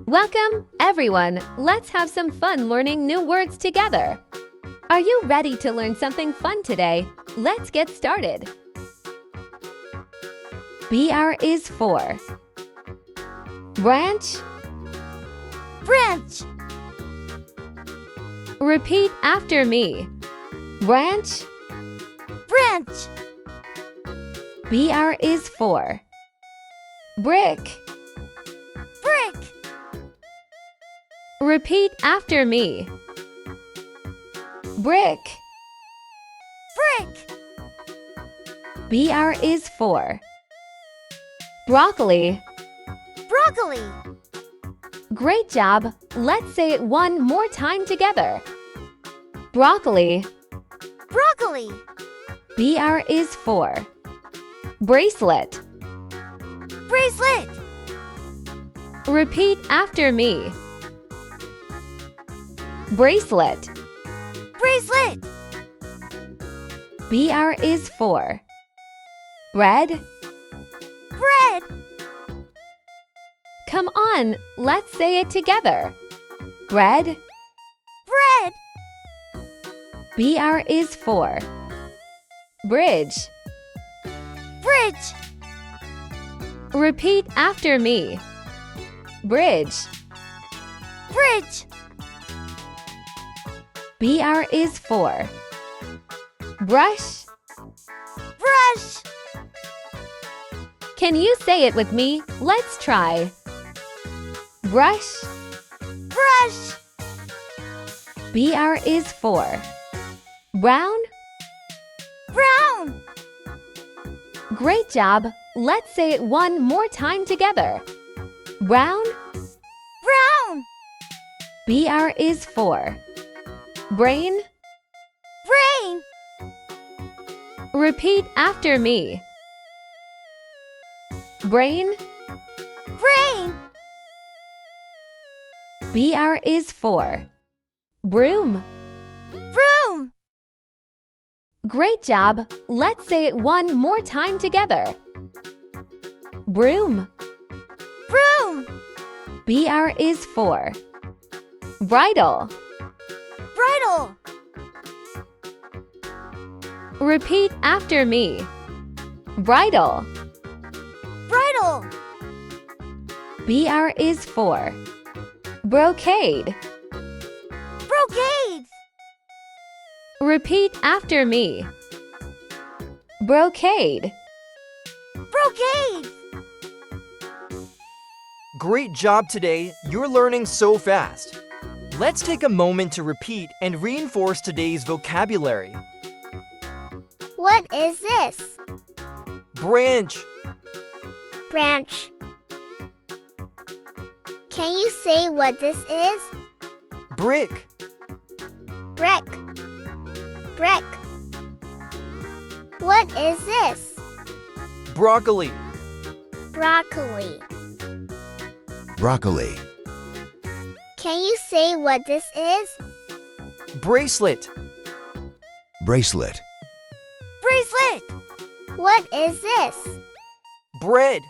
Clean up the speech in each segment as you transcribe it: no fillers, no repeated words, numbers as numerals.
Welcome, everyone! Let's have some fun learning new words together. Are you ready to learn something fun today? Let's get started. BR is for branch. Branch. Repeat after me. Branch. Branch. BR is for brick. Brick. Repeat after me. Brick. Brick. BR is for broccoli. Broccoli. Great job! Let's say it one more time together. Broccoli. Broccoli. BR is for bracelet. Bracelet. Repeat after me. Bracelet. Bracelet. BR is for bread. Bread. Come on, let's say it together. Bread. Bread. BR is for bridge. Bridge. Repeat after me. Bridge. Bridge. BR is for brush. Brush. Can you say it with me? Let's try. Brush. Brush. BR is for brown. Brown. Great job! Let's say it one more time together. Brown. Brown. BR is for brain. Brain. Repeat after me. Brain. Brain. BR is for broom. Broom. Great job! Let's say it one more time together. Broom. Broom. BR is for bridle. Bridle. Repeat after me. Bridle. Bridle. BR is for brocade. Brocade. Repeat after me. Brocade. Brocade. Great job today! You're learning so fast. Let's take a moment to repeat and reinforce today's vocabulary. What is this? Branch. Branch. Can you say what this is? Brick. Brick. Brick. What is this? Broccoli. Broccoli. Broccoli. Can you say what this is? Bracelet. Bracelet. Bracelet. What is this? Bread.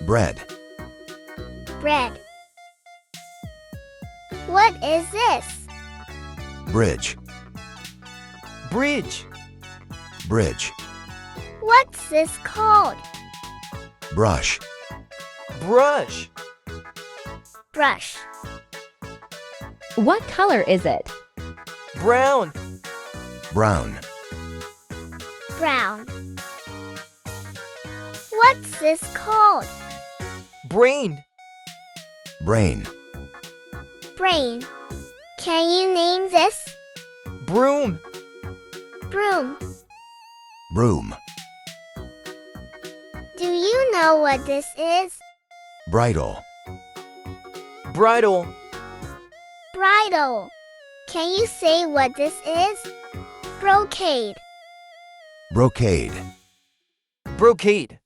Bread. Bread. What is this? Bridge. Bridge. Bridge. What's this called? Brush. Brush. Brush. What color is it? Brown. Brown. Brown. What's this called? Brain. Brain. Brain. Can you name this? Broom. Broom. Broom. Do you know what this is? Bridle. Bridle. Bridle. Can you say what this is? Brocade. Brocade. Brocade.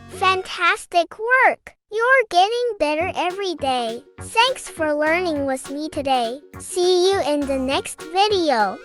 Fantastic work! You're getting better every day. Thanks for learning with me today. See you in the next video.